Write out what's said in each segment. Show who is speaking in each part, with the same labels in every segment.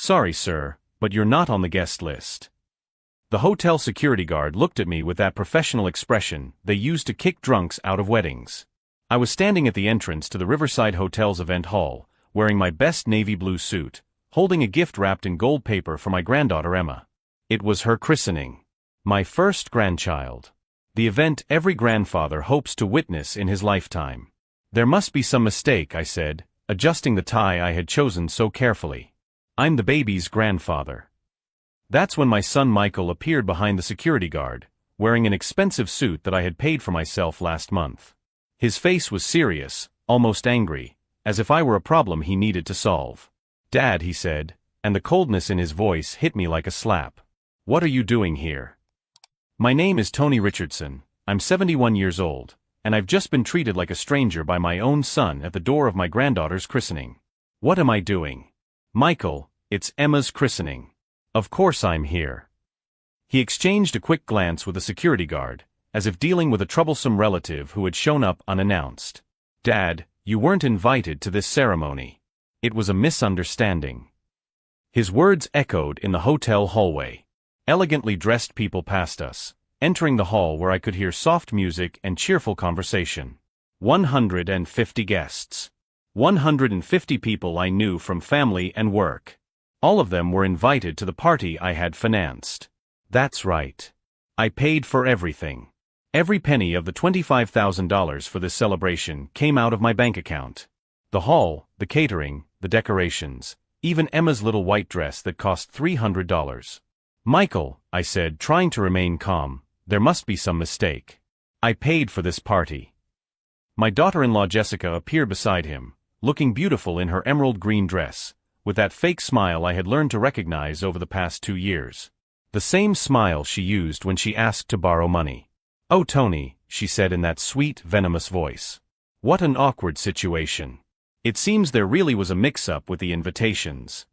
Speaker 1: "Sorry, sir, but you're not on the guest list." The hotel security guard looked at me with that professional expression they use to kick drunks out of weddings. I was standing at the entrance to the Riverside Hotel's event hall, wearing my best navy blue suit, holding a gift wrapped in gold paper for my granddaughter Emma. It was her christening. My first grandchild. The event every grandfather hopes to witness in his lifetime. "There must be some mistake," I said, adjusting the tie I had chosen so carefully. "I'm the baby's grandfather." That's when my son Michael appeared behind the security guard, wearing an expensive suit that I had paid for myself last month. His face was serious, almost angry, as if I were a problem he needed to solve. "Dad," he said, and the coldness in his voice hit me like a slap. "What are you doing here?" "My name is Tony Richardson, I'm 71 years old, and I've just been treated like a stranger by my own son at the door of my granddaughter's christening." "What am I doing?" "Michael, it's Emma's christening. Of course I'm here." He exchanged a quick glance with the security guard, as if dealing with a troublesome relative who had shown up unannounced. "Dad, you weren't invited to this ceremony. It was a misunderstanding." His words echoed in the hotel hallway. Elegantly dressed people passed us, entering the hall where I could hear soft music and cheerful conversation. 150 guests. 150 people I knew from family and work. All of them were invited to the party I had financed. That's right. I paid for everything. Every penny of the $25,000 for this celebration came out of my bank account. The hall, the catering, the decorations, even Emma's little white dress that cost $300. "Michael," I said, trying to remain calm, "there must be some mistake. I paid for this party." My daughter-in-law Jessica appeared beside him, looking beautiful in her emerald green dress, with that fake smile I had learned to recognize over the past 2 years. The same smile she used when she asked to borrow money. "Oh, Tony," she said in that sweet, venomous voice. "What an awkward situation. It seems there really was a mix-up with the invitations."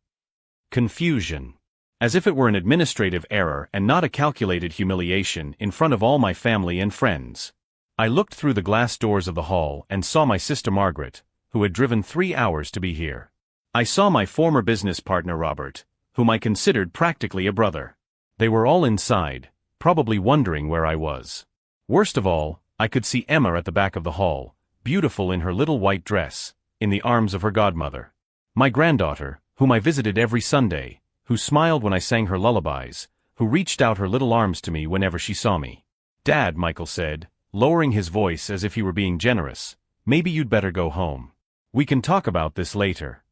Speaker 1: Confusion. As if it were an administrative error and not a calculated humiliation in front of all my family and friends. I looked through the glass doors of the hall and saw my sister Margaret, who had driven 3 hours to be here. I saw my former business partner Robert, whom I considered practically a brother. They were all inside, probably wondering where I was. Worst of all, I could see Emma at the back of the hall, beautiful in her little white dress, in the arms of her godmother. My granddaughter, whom I visited every Sunday, who smiled when I sang her lullabies, who reached out her little arms to me whenever she saw me. "Dad," Michael said, lowering his voice as if he were being generous, "maybe you'd better go home. We can talk about this later."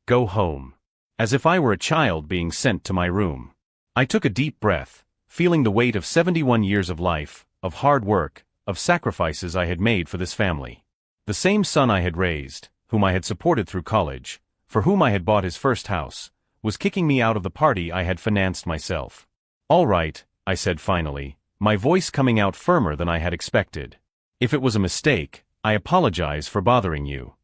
Speaker 1: Go home. As if I were a child being sent to my room. I took a deep breath, feeling the weight of 71 years of life, of hard work, of sacrifices I had made for this family. The same son I had raised, whom I had supported through college, for whom I had bought his first house, was kicking me out of the party I had financed myself. "All right," I said finally, my voice coming out firmer than I had expected. "If it was a mistake, I apologize for bothering you."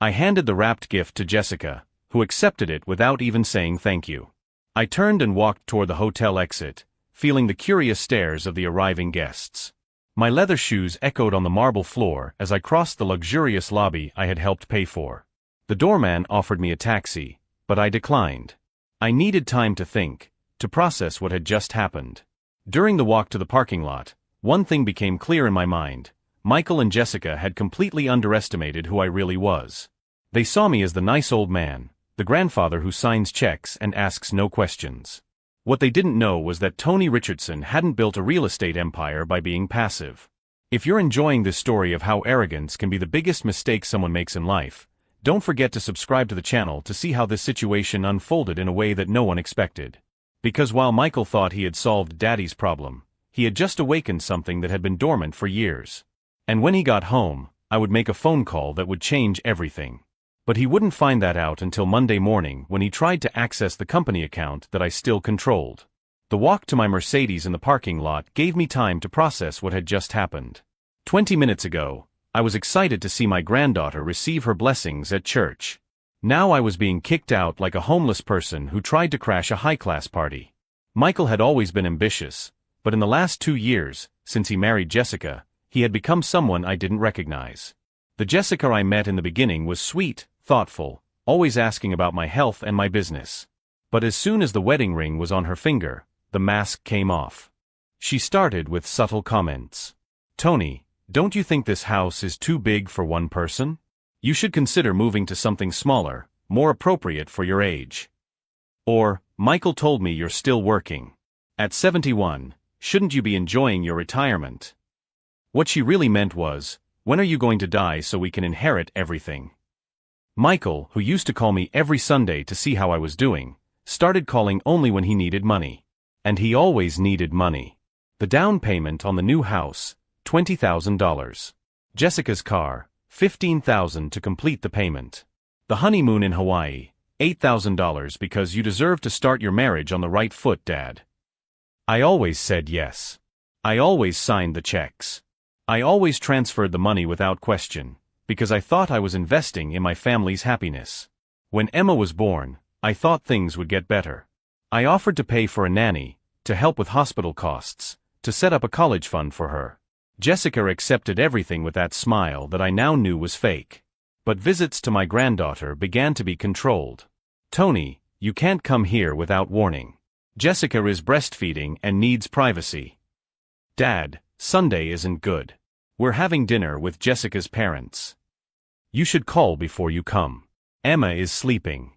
Speaker 1: I handed the wrapped gift to Jessica, who accepted it without even saying thank you. I turned and walked toward the hotel exit, feeling the curious stares of the arriving guests. My leather shoes echoed on the marble floor as I crossed the luxurious lobby I had helped pay for. The doorman offered me a taxi, but I declined. I needed time to think, to process what had just happened. During the walk to the parking lot, one thing became clear in my mind. Michael and Jessica had completely underestimated who I really was. They saw me as the nice old man, the grandfather who signs checks and asks no questions. What they didn't know was that Tony Richardson hadn't built a real estate empire by being passive. If you're enjoying this story of how arrogance can be the biggest mistake someone makes in life, don't forget to subscribe to the channel to see how this situation unfolded in a way that no one expected. Because while Michael thought he had solved Daddy's problem, he had just awakened something that had been dormant for years. And when he got home, I would make a phone call that would change everything. But he wouldn't find that out until Monday morning when he tried to access the company account that I still controlled. The walk to my Mercedes in the parking lot gave me time to process what had just happened. 20 minutes ago, I was excited to see my granddaughter receive her blessings at church. Now I was being kicked out like a homeless person who tried to crash a high-class party. Michael had always been ambitious, but in the last 2 years, since he married Jessica, he had become someone I didn't recognize. The Jessica I met in the beginning was sweet, thoughtful, always asking about my health and my business. But as soon as the wedding ring was on her finger, the mask came off. She started with subtle comments. "Tony, don't you think this house is too big for one person? You should consider moving to something smaller, more appropriate for your age." Or, "Michael told me you're still working. At 71, shouldn't you be enjoying your retirement?" What she really meant was, "When are you going to die so we can inherit everything?" Michael, who used to call me every Sunday to see how I was doing, started calling only when he needed money. And he always needed money. The down payment on the new house, $20,000. Jessica's car, $15,000 to complete the payment. The honeymoon in Hawaii, $8,000 because you deserve to start your marriage on the right foot, Dad. I always said yes. I always signed the checks. I always transferred the money without question, because I thought I was investing in my family's happiness. When Emma was born, I thought things would get better. I offered to pay for a nanny, to help with hospital costs, to set up a college fund for her. Jessica accepted everything with that smile that I now knew was fake. But visits to my granddaughter began to be controlled. "Tony, you can't come here without warning. Jessica is breastfeeding and needs privacy." "Dad, Sunday isn't good. We're having dinner with Jessica's parents. You should call before you come. Emma is sleeping."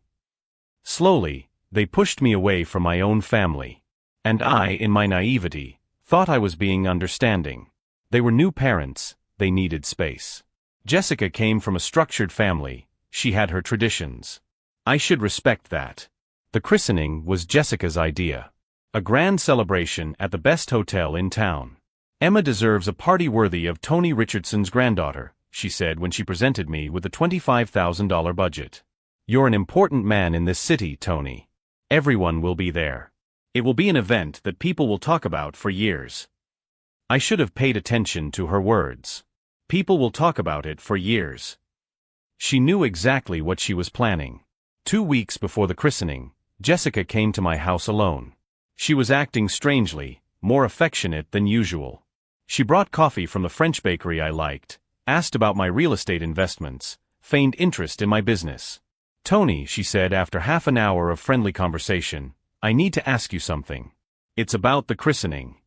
Speaker 1: Slowly, they pushed me away from my own family. And I, in my naivety, thought I was being understanding. They were new parents, they needed space. Jessica came from a structured family, she had her traditions. I should respect that. The christening was Jessica's idea. A grand celebration at the best hotel in town. "Emma deserves a party worthy of Tony Richardson's granddaughter," she said when she presented me with a $25,000 budget. "You're an important man in this city, Tony. Everyone will be there. It will be an event that people will talk about for years." I should have paid attention to her words. People will talk about it for years. She knew exactly what she was planning. 2 weeks before the christening, Jessica came to my house alone. She was acting strangely, more affectionate than usual. She brought coffee from the French bakery I liked, asked about my real estate investments, feigned interest in my business. "Tony," she said after half an hour of friendly conversation, "I need to ask you something. It's about the christening."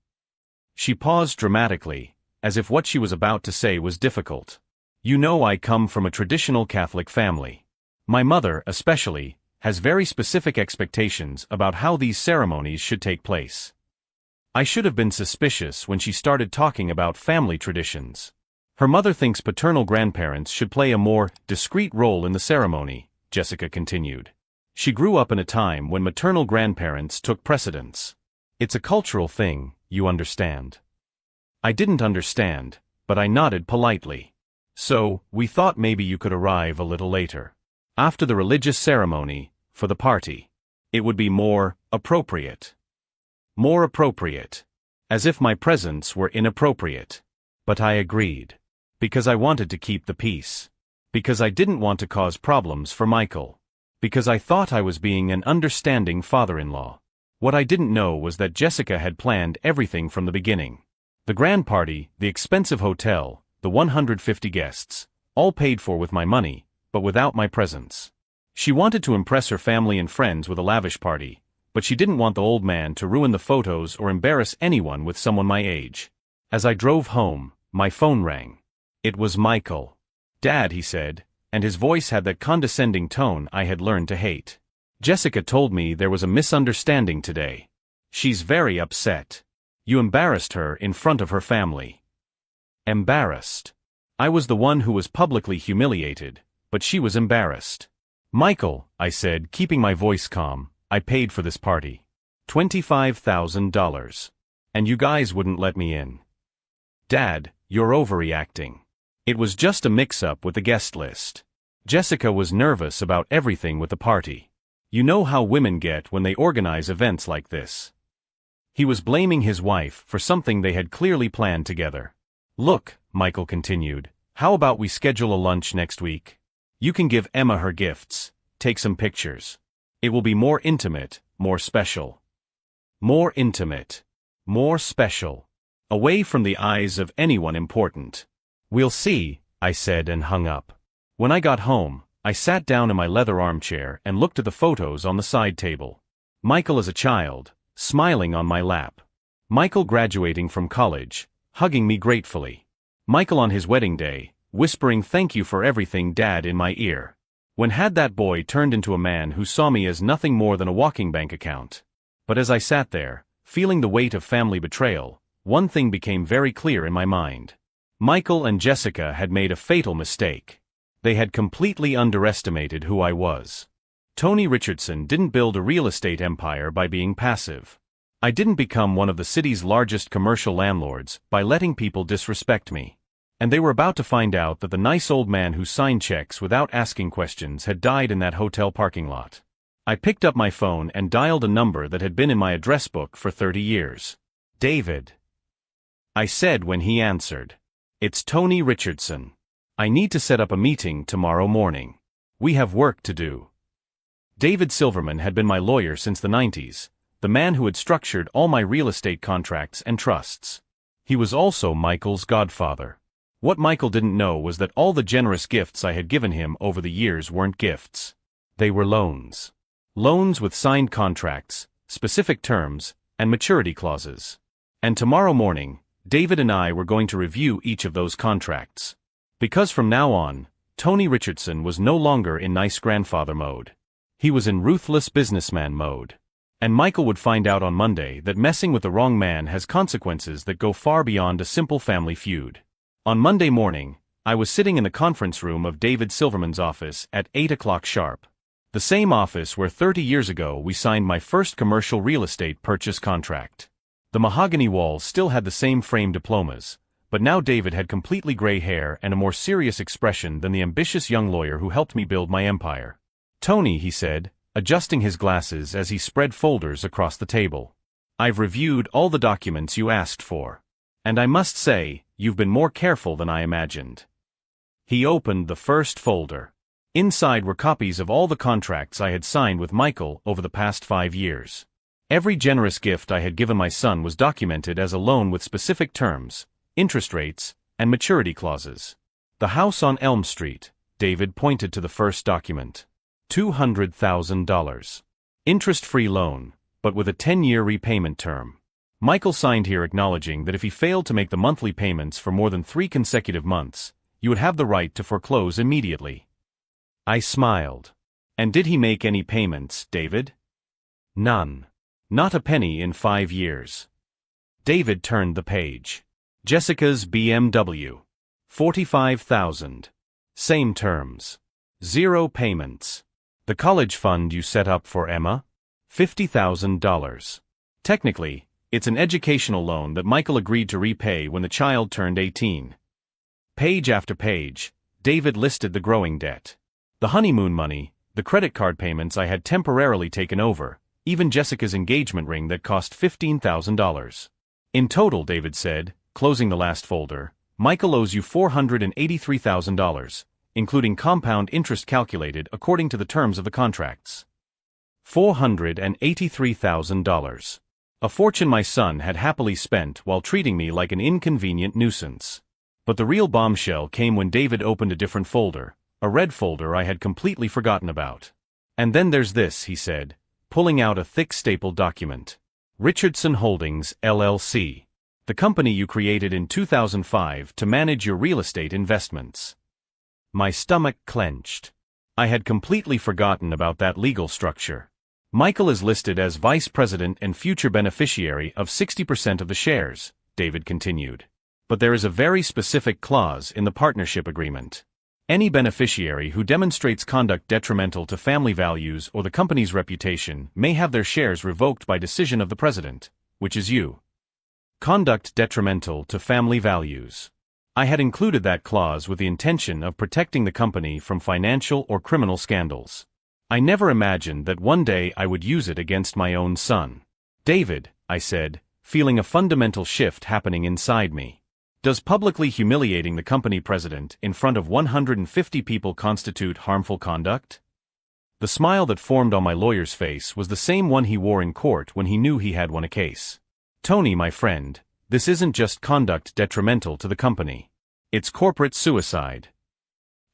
Speaker 1: She paused dramatically, as if what she was about to say was difficult. "You know I come from a traditional Catholic family. My mother, especially, has very specific expectations about how these ceremonies should take place." I should have been suspicious when she started talking about family traditions. "Her mother thinks paternal grandparents should play a more discreet role in the ceremony," Jessica continued. "She grew up in a time when maternal grandparents took precedence. It's a cultural thing, you understand." I didn't understand, but I nodded politely. "So, we thought maybe you could arrive a little later. After the religious ceremony, for the party. It would be more appropriate." More appropriate. As if my presence were inappropriate. But I agreed. Because I wanted to keep the peace. Because I didn't want to cause problems for Michael. Because I thought I was being an understanding father-in-law. What I didn't know was that Jessica had planned everything from the beginning. The grand party, the expensive hotel, the 150 guests, all paid for with my money, but without my presence. She wanted to impress her family and friends with a lavish party, but she didn't want the old man to ruin the photos or embarrass anyone with someone my age. As I drove home, my phone rang. It was Michael. "Dad," he said, and his voice had that condescending tone I had learned to hate. "Jessica told me there was a misunderstanding today. She's very upset. You embarrassed her in front of her family." Embarrassed. I was the one who was publicly humiliated, but she was embarrassed. "Michael," I said, keeping my voice calm, "I paid for this party. $25,000. And you guys wouldn't let me in." "Dad, you're overreacting. It was just a mix-up with the guest list. Jessica was nervous about everything with the party. You know how women get when they organize events like this." He was blaming his wife for something they had clearly planned together. "Look," Michael continued, "how about we schedule a lunch next week? You can give Emma her gifts, take some pictures. It will be more intimate, more special. More intimate. More special. Away from the eyes of anyone important." "We'll see," I said and hung up. When I got home, I sat down in my leather armchair and looked at the photos on the side table. Michael as a child, smiling on my lap. Michael graduating from college, hugging me gratefully. Michael on his wedding day, whispering thank you for everything, Dad, in my ear. When had that boy turned into a man who saw me as nothing more than a walking bank account? But as I sat there, feeling the weight of family betrayal, one thing became very clear in my mind. Michael and Jessica had made a fatal mistake. They had completely underestimated who I was. Tony Richardson didn't build a real estate empire by being passive. I didn't become one of the city's largest commercial landlords by letting people disrespect me. And they were about to find out that the nice old man who signed checks without asking questions had died in that hotel parking lot. I picked up my phone and dialed a number that had been in my address book for 30 years. David, I said when he answered. It's Tony Richardson. I need to set up a meeting tomorrow morning. We have work to do. David Silverman had been my lawyer since the 90s, the man who had structured all my real estate contracts and trusts. He was also Michael's godfather. What Michael didn't know was that all the generous gifts I had given him over the years weren't gifts. They were loans. Loans with signed contracts, specific terms, and maturity clauses. And tomorrow morning, David and I were going to review each of those contracts. Because from now on, Tony Richardson was no longer in nice grandfather mode. He was in ruthless businessman mode. And Michael would find out on Monday that messing with the wrong man has consequences that go far beyond a simple family feud. On Monday morning, I was sitting in the conference room of David Silverman's office at 8 o'clock sharp. The same office where 30 years ago we signed my first commercial real estate purchase contract. The mahogany walls still had the same frame diplomas, but now David had completely gray hair and a more serious expression than the ambitious young lawyer who helped me build my empire. Tony, he said, adjusting his glasses as he spread folders across the table. I've reviewed all the documents you asked for. And I must say, you've been more careful than I imagined. He opened the first folder. Inside were copies of all the contracts I had signed with Michael over the past 5 years. Every generous gift I had given my son was documented as a loan with specific terms, interest rates, and maturity clauses. The house on Elm Street, David pointed to the first document. $200,000. Interest-free loan, but with a 10-year repayment term. Michael signed here acknowledging that if he failed to make the monthly payments for more than 3 consecutive months, you would have the right to foreclose immediately. I smiled. And did he make any payments, David? None. Not a penny in 5 years. David turned the page. Jessica's BMW. $45,000. Same terms. 0 payments. The college fund you set up for Emma? $50,000. Technically, it's an educational loan that Michael agreed to repay when the child turned 18. Page after page, David listed the growing debt. The honeymoon money, the credit card payments I had temporarily taken over, even Jessica's engagement ring that cost $15,000. In total, David said, closing the last folder, Michael owes you $483,000, including compound interest calculated according to the terms of the contracts. $483,000. A fortune my son had happily spent while treating me like an inconvenient nuisance. But the real bombshell came when David opened a different folder, a red folder I had completely forgotten about. And then there's this, he said, pulling out a thick stapled document. Richardson Holdings, LLC. The company you created in 2005 to manage your real estate investments. My stomach clenched. I had completely forgotten about that legal structure. Michael is listed as vice president and future beneficiary of 60% of the shares, David continued. But there is a very specific clause in the partnership agreement. Any beneficiary who demonstrates conduct detrimental to family values or the company's reputation may have their shares revoked by decision of the president, which is you. Conduct detrimental to family values. I had included that clause with the intention of protecting the company from financial or criminal scandals. I never imagined that one day I would use it against my own son. David, I said, feeling a fundamental shift happening inside me. Does publicly humiliating the company president in front of 150 people constitute harmful conduct? The smile that formed on my lawyer's face was the same one he wore in court when he knew he had won a case. Tony, my friend, this isn't just conduct detrimental to the company. It's corporate suicide.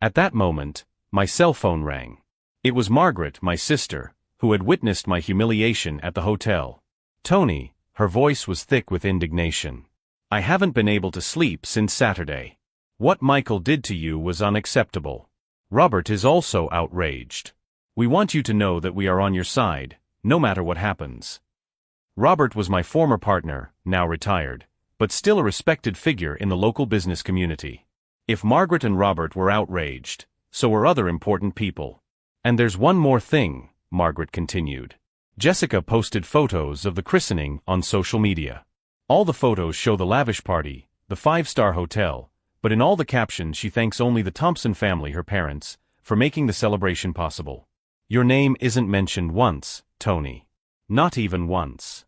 Speaker 1: At that moment, my cell phone rang. It was Margaret, my sister, who had witnessed my humiliation at the hotel. "Tony," her voice was thick with indignation. "I haven't been able to sleep since Saturday. What Michael did to you was unacceptable. Robert is also outraged. We want you to know that we are on your side, no matter what happens." Robert was my former partner, now retired, but still a respected figure in the local business community. If Margaret and Robert were outraged, so were other important people. "And there's one more thing," Margaret continued. "Jessica posted photos of the christening on social media. All the photos show the lavish party, the five-star hotel, but in all the captions she thanks only the Thompson family, her parents, for making the celebration possible. Your name isn't mentioned once, Tony. Not even once."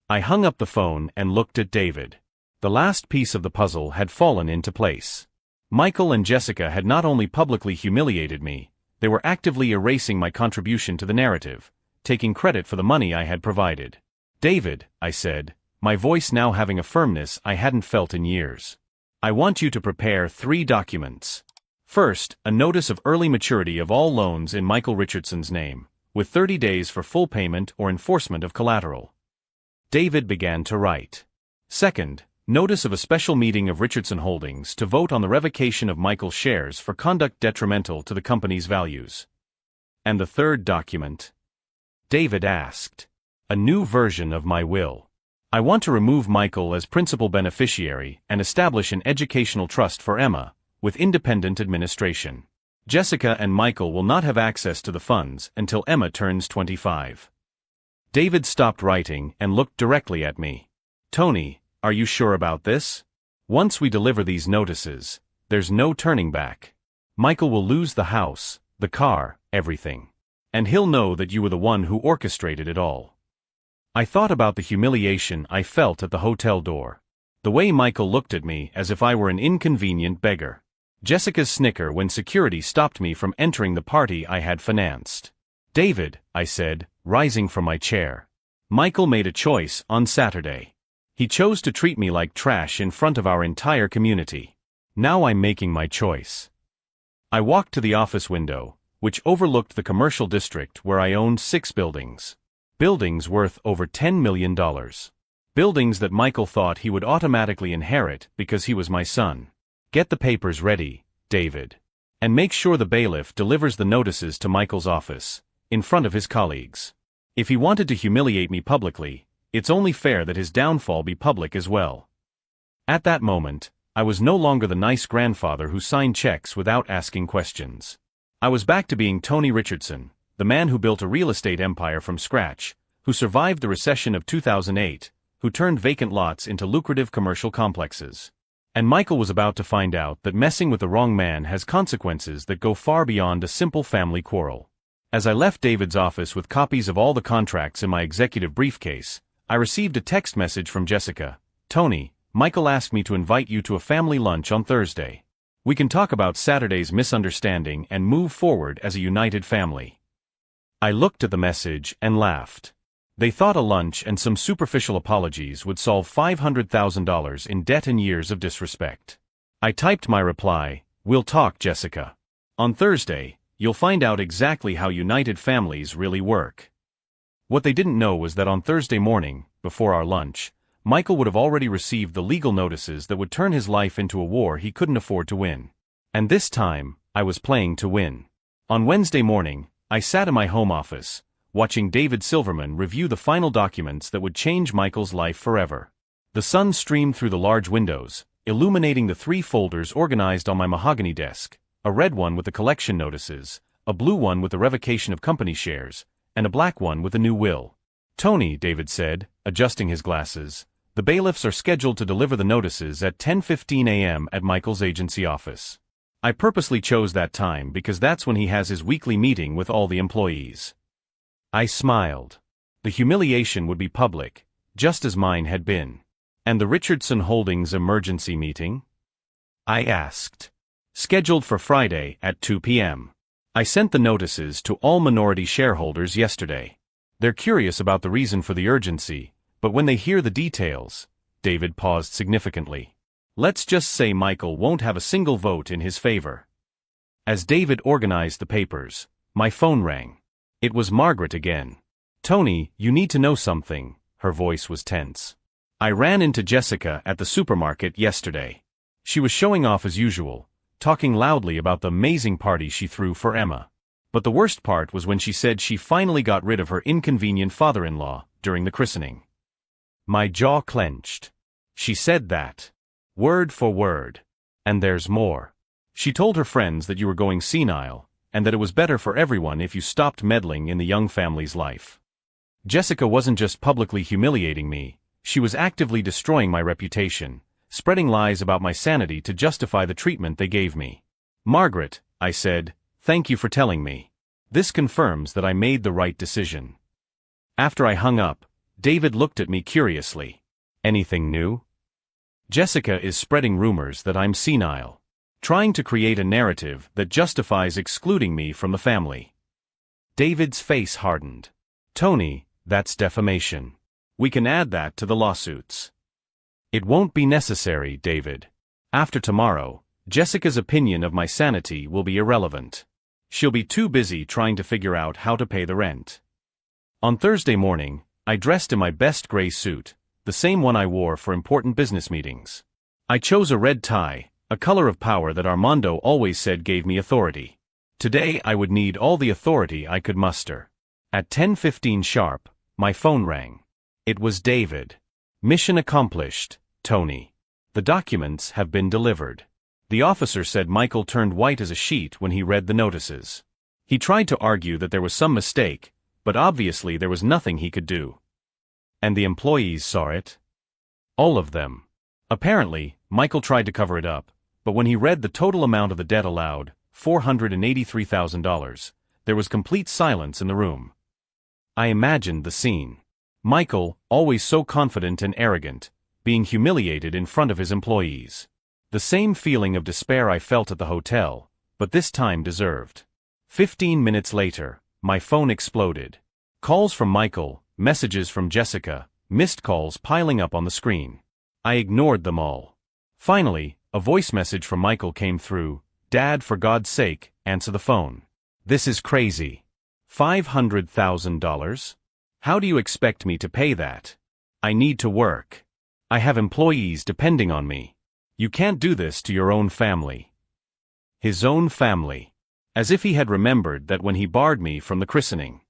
Speaker 1: I hung up the phone and looked at David. The last piece of the puzzle had fallen into place. Michael and Jessica had not only publicly humiliated me, they were actively erasing my contribution to the narrative, taking credit for the money I had provided. "David," I said, my voice now having a firmness I hadn't felt in years, "I want you to prepare 3 documents. First, a notice of early maturity of all loans in Michael Richardson's name, with 30 days for full payment or enforcement of collateral." David began to write. "Second, notice of a special meeting of Richardson Holdings to vote on the revocation of Michael's shares for conduct detrimental to the company's values." "And the third document?" David asked. "A new version of my will. I want to remove Michael as principal beneficiary and establish an educational trust for Emma, with independent administration. Jessica and Michael will not have access to the funds until Emma turns 25. David stopped writing and looked directly at me. "Tony, are you sure about this? Once we deliver these notices, there's no turning back. Michael will lose the house, the car, everything. And he'll know that you were the one who orchestrated it all." I thought about the humiliation I felt at the hotel door. The way Michael looked at me as if I were an inconvenient beggar. Jessica's snicker when security stopped me from entering the party I had financed. "David," I said, rising from my chair. "Michael made a choice on Saturday. He chose to treat me like trash in front of our entire community. Now I'm making my choice." I walked to the office window, which overlooked the commercial district where I owned 6 buildings. Buildings worth over $10 million. Buildings that Michael thought he would automatically inherit because he was my son. "Get the papers ready, David. And make sure the bailiff delivers the notices to Michael's office, in front of his colleagues. If he wanted to humiliate me publicly, it's only fair that his downfall be public as well." At that moment, I was no longer the nice grandfather who signed checks without asking questions. I was back to being Tony Richardson, the man who built a real estate empire from scratch, who survived the recession of 2008, who turned vacant lots into lucrative commercial complexes. And Michael was about to find out that messing with the wrong man has consequences that go far beyond a simple family quarrel. As I left David's office with copies of all the contracts in my executive briefcase, I received a text message from Jessica. "Tony, Michael asked me to invite you to a family lunch on Thursday. We can talk about Saturday's misunderstanding and move forward as a united family." I looked at the message and laughed. They thought a lunch and some superficial apologies would solve $500,000 in debt and years of disrespect. I typed my reply, "We'll talk, Jessica. On Thursday, you'll find out exactly how united families really work." What they didn't know was that on Thursday morning, before our lunch, Michael would have already received the legal notices that would turn his life into a war he couldn't afford to win. And this time, I was playing to win. On Wednesday morning, I sat in my home office, watching David Silverman review the final documents that would change Michael's life forever. The sun streamed through the large windows, illuminating the 3 folders organized on my mahogany desk, a red one with the collection notices, a blue one with the revocation of company shares, and a black one with a new will. "Tony," David said, adjusting his glasses, "the bailiffs are scheduled to deliver the notices at 10:15 a.m. at Michael's agency office. I purposely chose that time because that's when he has his weekly meeting with all the employees." I smiled. The humiliation would be public, just as mine had been. "And the Richardson Holdings emergency meeting?" I asked. "Scheduled for Friday at 2 p.m. I sent the notices to all minority shareholders yesterday. They're curious about the reason for the urgency, but when they hear the details," David paused significantly, "let's just say Michael won't have a single vote in his favor." As David organized the papers, my phone rang. It was Margaret again. "Tony, you need to know something." Her voice was tense. "I ran into Jessica at the supermarket yesterday. She was showing off as usual, talking loudly about the amazing party she threw for Emma. But the worst part was when she said she finally got rid of her inconvenient father-in-law during the christening." My jaw clenched. She said that. Word for word. "And there's more. She told her friends that you were going senile, and that it was better for everyone if you stopped meddling in the young family's life. Jessica wasn't just publicly humiliating me, she was actively destroying my reputation, spreading lies about my sanity to justify the treatment they gave me." "Margaret," I said, "thank you for telling me. This confirms that I made the right decision." After I hung up, David looked at me curiously. "Anything new?" "Jessica is spreading rumors that I'm senile, trying to create a narrative that justifies excluding me from the family." David's face hardened. "Tony, that's defamation. We can add that to the lawsuits." "It won't be necessary, David. After tomorrow, Jessica's opinion of my sanity will be irrelevant. She'll be too busy trying to figure out how to pay the rent." On Thursday morning, I dressed in my best gray suit, the same one I wore for important business meetings. I chose a red tie, a color of power that Armando always said gave me authority. Today I would need all the authority I could muster. At 10:15 sharp, my phone rang. It was David. "Mission accomplished, Tony. The documents have been delivered." The officer said Michael turned white as a sheet when he read the notices. He tried to argue that there was some mistake, but obviously there was nothing he could do. "And the employees saw it?" "All of them." Apparently, Michael tried to cover it up, but when he read the total amount of the debt aloud, $483,000, there was complete silence in the room. I imagined the scene. Michael, always so confident and arrogant, being humiliated in front of his employees. The same feeling of despair I felt at the hotel, but this time deserved. 15 minutes later, my phone exploded. Calls from Michael, messages from Jessica, missed calls piling up on the screen. I ignored them all. Finally, a voice message from Michael came through. "Dad, for God's sake, answer the phone. This is crazy. $500,000? How do you expect me to pay that? I need to work. I have employees depending on me. You can't do this to your own family." His own family. As if he had remembered that when he barred me from the christening.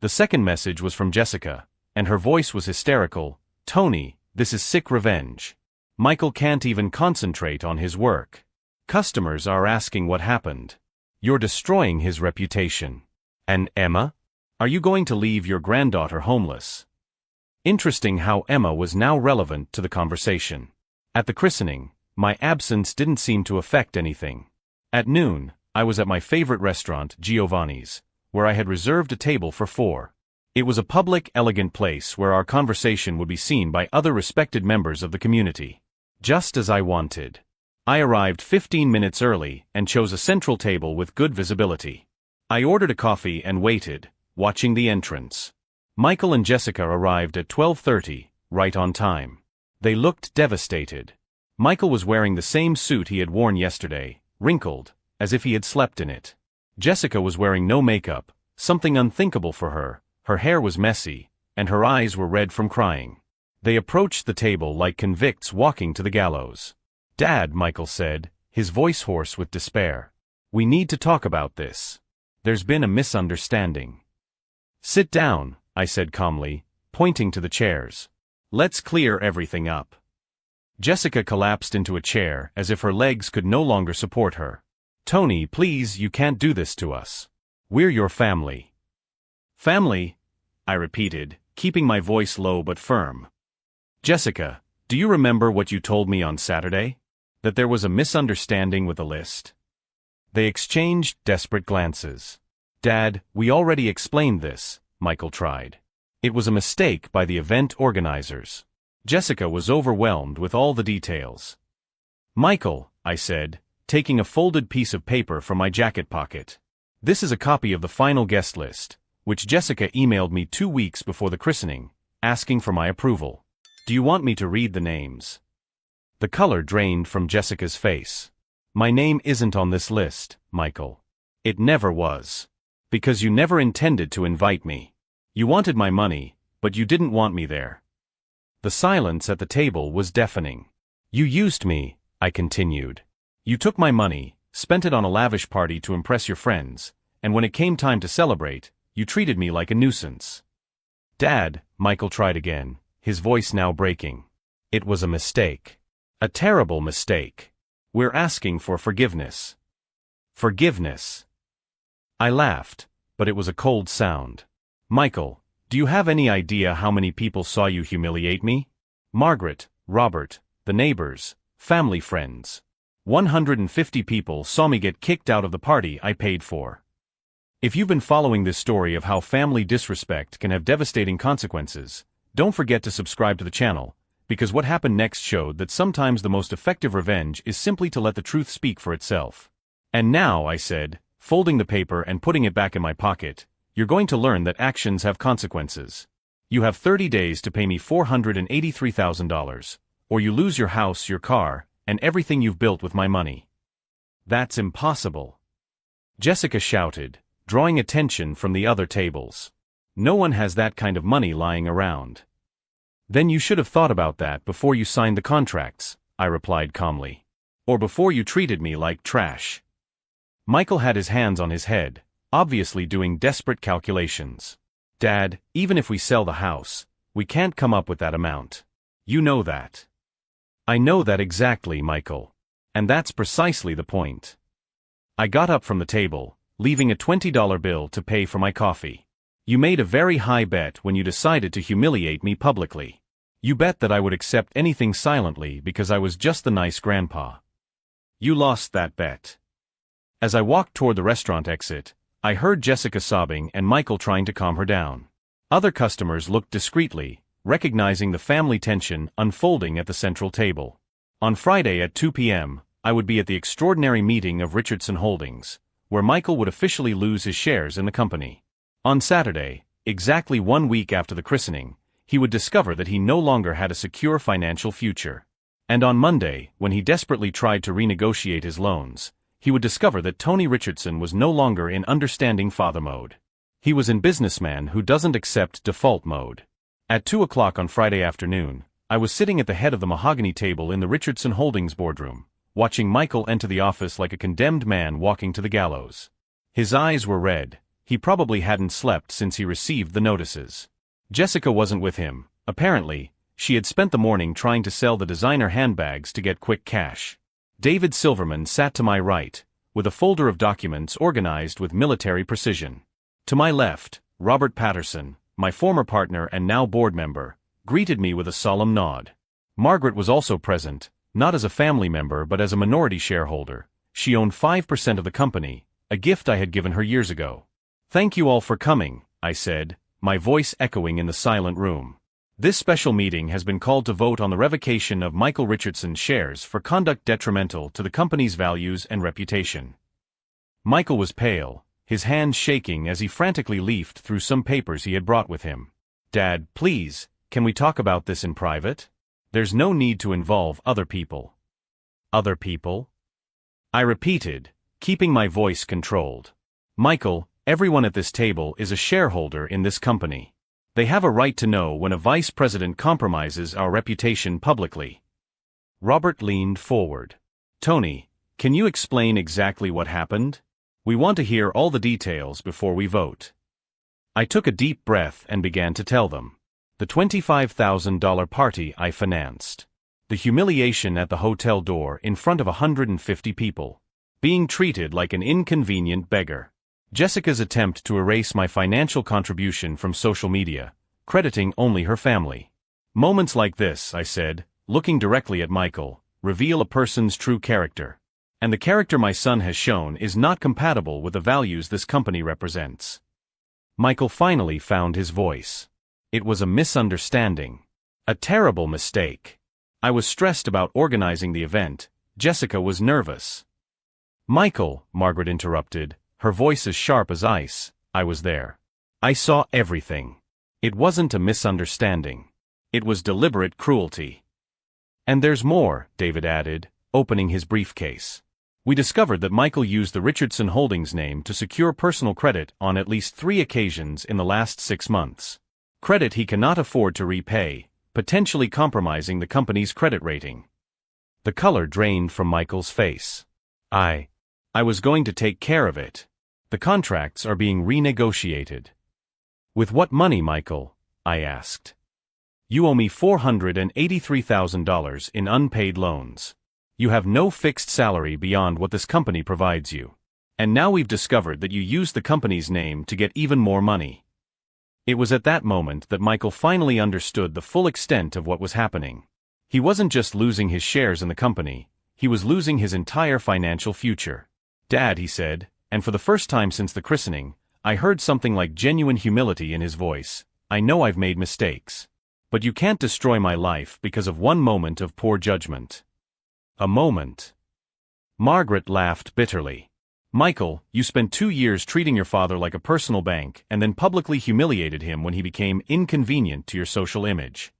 Speaker 1: The second message was from Jessica, and her voice was hysterical. "Tony, this is sick revenge. Michael can't even concentrate on his work. Customers are asking what happened. You're destroying his reputation. And Emma? Are you going to leave your granddaughter homeless?" Interesting how Emma was now relevant to the conversation. At the christening, my absence didn't seem to affect anything. At noon, I was at my favorite restaurant, Giovanni's, where I had reserved a table for 4. It was a public, elegant place where our conversation would be seen by other respected members of the community. Just as I wanted. I arrived 15 minutes early and chose a central table with good visibility. I ordered a coffee and waited, watching the entrance. Michael and Jessica arrived at 12:30, right on time. They looked devastated. Michael was wearing the same suit he had worn yesterday, wrinkled, as if he had slept in it. Jessica was wearing no makeup, something unthinkable for her. Her hair was messy, and her eyes were red from crying. They approached the table like convicts walking to the gallows. "Dad," Michael said, his voice hoarse with despair. "We need to talk about this. There's been a misunderstanding." "Sit down," I said calmly, pointing to the chairs. "Let's clear everything up." Jessica collapsed into a chair as if her legs could no longer support her. "Tony, please, you can't do this to us. We're your family." "Family?" I repeated, keeping my voice low but firm. "Jessica, do you remember what you told me on Saturday? That there was a misunderstanding with the list?" They exchanged desperate glances. "Dad, we already explained this," Michael tried. "It was a mistake by the event organizers." Jessica was overwhelmed with all the details. "Michael," I said, taking a folded piece of paper from my jacket pocket. "This is a copy of the final guest list, which Jessica emailed me 2 weeks before the christening, asking for my approval. Do you want me to read the names?" The color drained from Jessica's face. "My name isn't on this list, Michael. It never was. Because you never intended to invite me. You wanted my money, but you didn't want me there. The silence at the table was deafening. You used me, I continued. You took my money, spent it on a lavish party to impress your friends, and when it came time to celebrate, you treated me like a nuisance. Dad, Michael tried again, his voice now breaking. It was a mistake. A terrible mistake. We're asking for forgiveness. Forgiveness. I laughed, but it was a cold sound. Michael, do you have any idea how many people saw you humiliate me? Margaret, Robert, the neighbors, family friends. 150 people saw me get kicked out of the party I paid for. If you've been following this story of how family disrespect can have devastating consequences, don't forget to subscribe to the channel, because what happened next showed that sometimes the most effective revenge is simply to let the truth speak for itself. And now, I said, folding the paper and putting it back in my pocket, you're going to learn that actions have consequences. You have 30 days to pay me $483,000, or you lose your house, your car, and everything you've built with my money. That's impossible. Jessica shouted, drawing attention from the other tables. No one has that kind of money lying around. Then you should have thought about that before you signed the contracts, I replied calmly. Or before you treated me like trash. Michael had his hands on his head, obviously doing desperate calculations. Dad, even if we sell the house, we can't come up with that amount. You know that. I know that exactly, Michael. And that's precisely the point. I got up from the table, leaving a $20 bill to pay for my coffee. You made a very high bet when you decided to humiliate me publicly. You bet that I would accept anything silently because I was just the nice grandpa. You lost that bet. As I walked toward the restaurant exit, I heard Jessica sobbing and Michael trying to calm her down. Other customers looked discreetly, recognizing the family tension unfolding at the central table. On Friday at 2 p.m., I would be at the extraordinary meeting of Richardson Holdings, where Michael would officially lose his shares in the company. On Saturday, exactly 1 week after the christening, he would discover that he no longer had a secure financial future. And on Monday, when he desperately tried to renegotiate his loans, he would discover that Tony Richardson was no longer in understanding father mode. He was in businessman who doesn't accept default mode. At 2 o'clock on Friday afternoon, I was sitting at the head of the mahogany table in the Richardson Holdings boardroom, watching Michael enter the office like a condemned man walking to the gallows. His eyes were red. He probably hadn't slept since he received the notices. Jessica wasn't with him. Apparently, she had spent the morning trying to sell the designer handbags to get quick cash. David Silverman sat to my right, with a folder of documents organized with military precision. To my left, Robert Patterson, my former partner and now board member, greeted me with a solemn nod. Margaret was also present, not as a family member but as a minority shareholder. She owned 5% of the company, a gift I had given her years ago. Thank you all for coming, I said, my voice echoing in the silent room. This special meeting has been called to vote on the revocation of Michael Richardson's shares for conduct detrimental to the company's values and reputation. Michael was pale, his hands shaking as he frantically leafed through some papers he had brought with him. Dad, please, can we talk about this in private? There's no need to involve other people. Other people? I repeated, keeping my voice controlled. Michael, everyone at this table is a shareholder in this company. They have a right to know when a vice president compromises our reputation publicly. Robert leaned forward. Tony, can you explain exactly what happened? We want to hear all the details before we vote. I took a deep breath and began to tell them. The $25,000 party I financed. The humiliation at the hotel door in front of 150 people. Being treated like an inconvenient beggar. Jessica's attempt to erase my financial contribution from social media, crediting only her family. Moments like this, I said, looking directly at Michael, reveal a person's true character. And the character my son has shown is not compatible with the values this company represents. Michael finally found his voice. It was a misunderstanding. A terrible mistake. I was stressed about organizing the event. Jessica was nervous. Michael, Margaret interrupted, her voice as sharp as ice. I was there. I saw everything. It wasn't a misunderstanding. It was deliberate cruelty. And there's more, David added, opening his briefcase. We discovered that Michael used the Richardson Holdings name to secure personal credit on at least 3 occasions in the last 6 months. Credit he cannot afford to repay, potentially compromising the company's credit rating. The color drained from Michael's face. I was going to take care of it. The contracts are being renegotiated. With what money, Michael? I asked. You owe me $483,000 in unpaid loans. You have no fixed salary beyond what this company provides you. And now we've discovered that you used the company's name to get even more money. It was at that moment that Michael finally understood the full extent of what was happening. He wasn't just losing his shares in the company, he was losing his entire financial future. Dad, he said, and for the first time since the christening, I heard something like genuine humility in his voice. I know I've made mistakes. But you can't destroy my life because of one moment of poor judgment. A moment. Margaret laughed bitterly. Michael, you spent 2 years treating your father like a personal bank and then publicly humiliated him when he became inconvenient to your social image.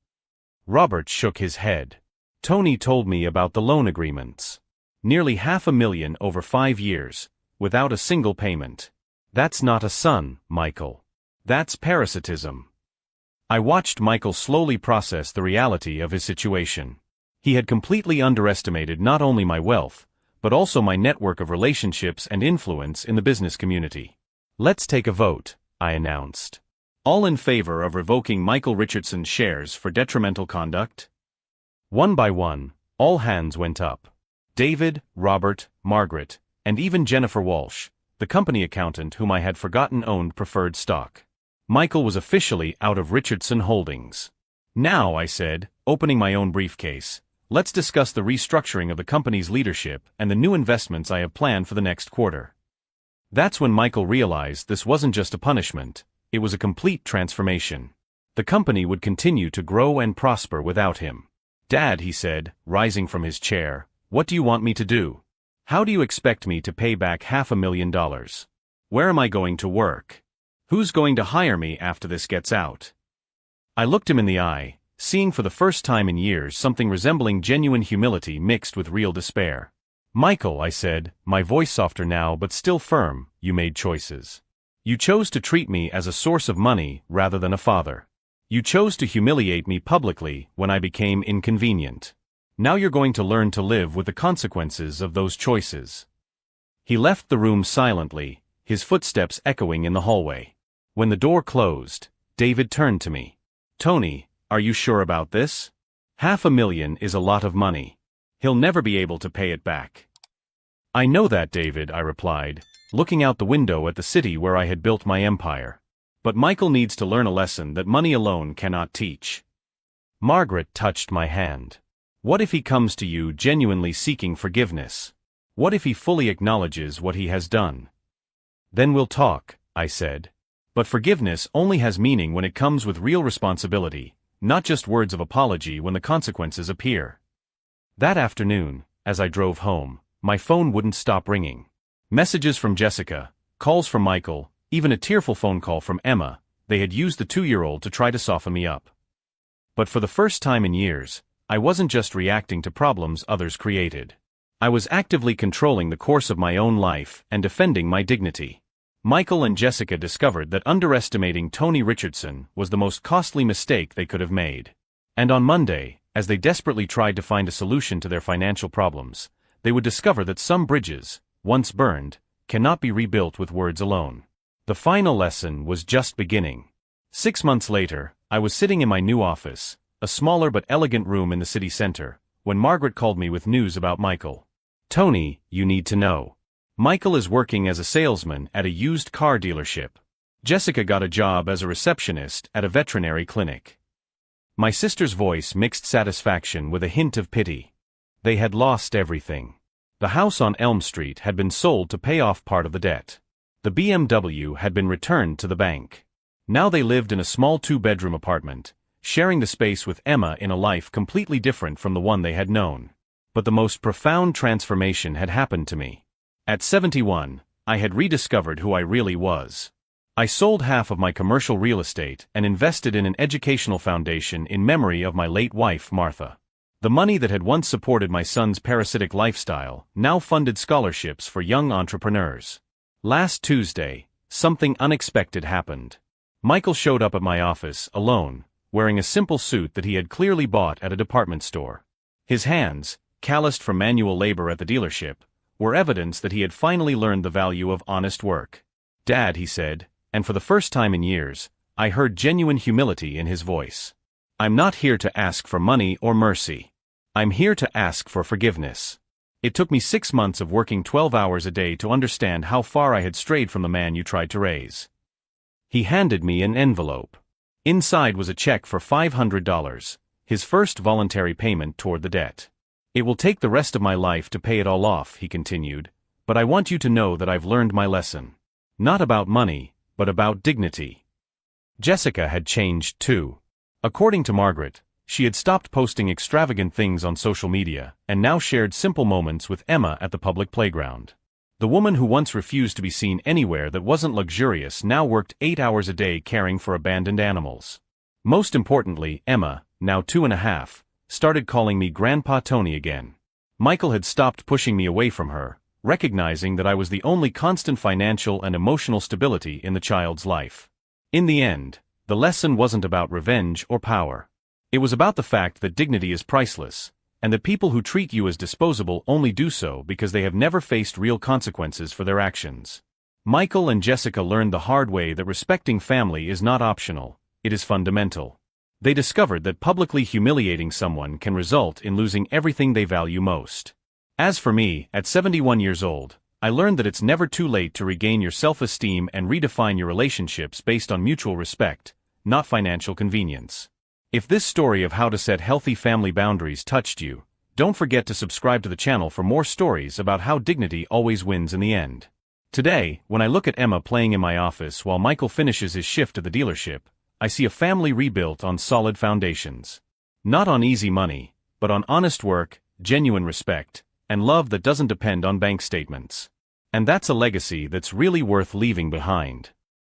Speaker 1: Robert shook his head. Tony told me about the loan agreements. Nearly $500,000 over 5 years, without a single payment. That's not a son, Michael. That's parasitism. I watched Michael slowly process the reality of his situation. He had completely underestimated not only my wealth, but also my network of relationships and influence in the business community. Let's take a vote, I announced. All in favor of revoking Michael Richardson's shares for detrimental conduct? One by one, all hands went up. David, Robert, Margaret, and even Jennifer Walsh, the company accountant whom I had forgotten owned preferred stock. Michael was officially out of Richardson Holdings. Now, I said, opening my own briefcase, let's discuss the restructuring of the company's leadership and the new investments I have planned for the next quarter. That's when Michael realized this wasn't just a punishment, it was a complete transformation. The company would continue to grow and prosper without him. Dad, he said, rising from his chair, what do you want me to do? How do you expect me to pay back $500,000? Where am I going to work? Who's going to hire me after this gets out? I looked him in the eye, seeing for the first time in years something resembling genuine humility mixed with real despair. Michael, I said, my voice softer now but still firm, you made choices. You chose to treat me as a source of money rather than a father. You chose to humiliate me publicly when I became inconvenient. Now you're going to learn to live with the consequences of those choices. He left the room silently, his footsteps echoing in the hallway. When the door closed, David turned to me. Tony, are you sure about this? $500,000 is a lot of money. He'll never be able to pay it back. I know that, David, I replied, looking out the window at the city where I had built my empire. But Michael needs to learn a lesson that money alone cannot teach. Margaret touched my hand. What if he comes to you genuinely seeking forgiveness? What if he fully acknowledges what he has done? Then we'll talk, I said. But forgiveness only has meaning when it comes with real responsibility, not just words of apology when the consequences appear. That afternoon, as I drove home, my phone wouldn't stop ringing. Messages from Jessica, calls from Michael, even a tearful phone call from Emma. They had used the 2-year-old to try to soften me up. But for the first time in years, I wasn't just reacting to problems others created. I was actively controlling the course of my own life and defending my dignity. Michael and Jessica discovered that underestimating Tony Richardson was the most costly mistake they could have made. And on Monday, as they desperately tried to find a solution to their financial problems, they would discover that some bridges, once burned, cannot be rebuilt with words alone. The final lesson was just beginning. 6 months later, I was sitting in my new office, a smaller but elegant room in the city center, when Margaret called me with news about Michael. Tony, you need to know. Michael is working as a salesman at a used car dealership. Jessica got a job as a receptionist at a veterinary clinic. My sister's voice mixed satisfaction with a hint of pity. They had lost everything. The house on Elm Street had been sold to pay off part of the debt. The BMW had been returned to the bank. Now they lived in a small 2-bedroom apartment, sharing the space with Emma in a life completely different from the one they had known. But the most profound transformation had happened to me. At 71, I had rediscovered who I really was. I sold half of my commercial real estate and invested in an educational foundation in memory of my late wife, Martha. The money that had once supported my son's parasitic lifestyle now funded scholarships for young entrepreneurs. Last Tuesday, something unexpected happened. Michael showed up at my office, alone, wearing a simple suit that he had clearly bought at a department store. His hands, calloused from manual labor at the dealership, were evidence that he had finally learned the value of honest work. "Dad," he said, and for the first time in years, I heard genuine humility in his voice. "I'm not here to ask for money or mercy. I'm here to ask for forgiveness. It took me 6 months of working 12 hours a day to understand how far I had strayed from the man you tried to raise." He handed me an envelope. Inside was a check for $500, his first voluntary payment toward the debt. "It will take the rest of my life to pay it all off," he continued, "but I want you to know that I've learned my lesson. Not about money, but about dignity." Jessica had changed too. According to Margaret, she had stopped posting extravagant things on social media, and now shared simple moments with Emma at the public playground. The woman who once refused to be seen anywhere that wasn't luxurious now worked 8 hours a day caring for abandoned animals. Most importantly, Emma, now 2.5, started calling me Grandpa Tony again. Michael had stopped pushing me away from her, recognizing that I was the only constant financial and emotional stability in the child's life. In the end, the lesson wasn't about revenge or power. It was about the fact that dignity is priceless, and that people who treat you as disposable only do so because they have never faced real consequences for their actions. Michael and Jessica learned the hard way that respecting family is not optional, it is fundamental. They discovered that publicly humiliating someone can result in losing everything they value most. As for me, at 71 years old, I learned that it's never too late to regain your self-esteem and redefine your relationships based on mutual respect, not financial convenience. If this story of how to set healthy family boundaries touched you, don't forget to subscribe to the channel for more stories about how dignity always wins in the end. Today, when I look at Emma playing in my office while Michael finishes his shift at the dealership, I see a family rebuilt on solid foundations. Not on easy money, but on honest work, genuine respect, and love that doesn't depend on bank statements. And that's a legacy that's really worth leaving behind.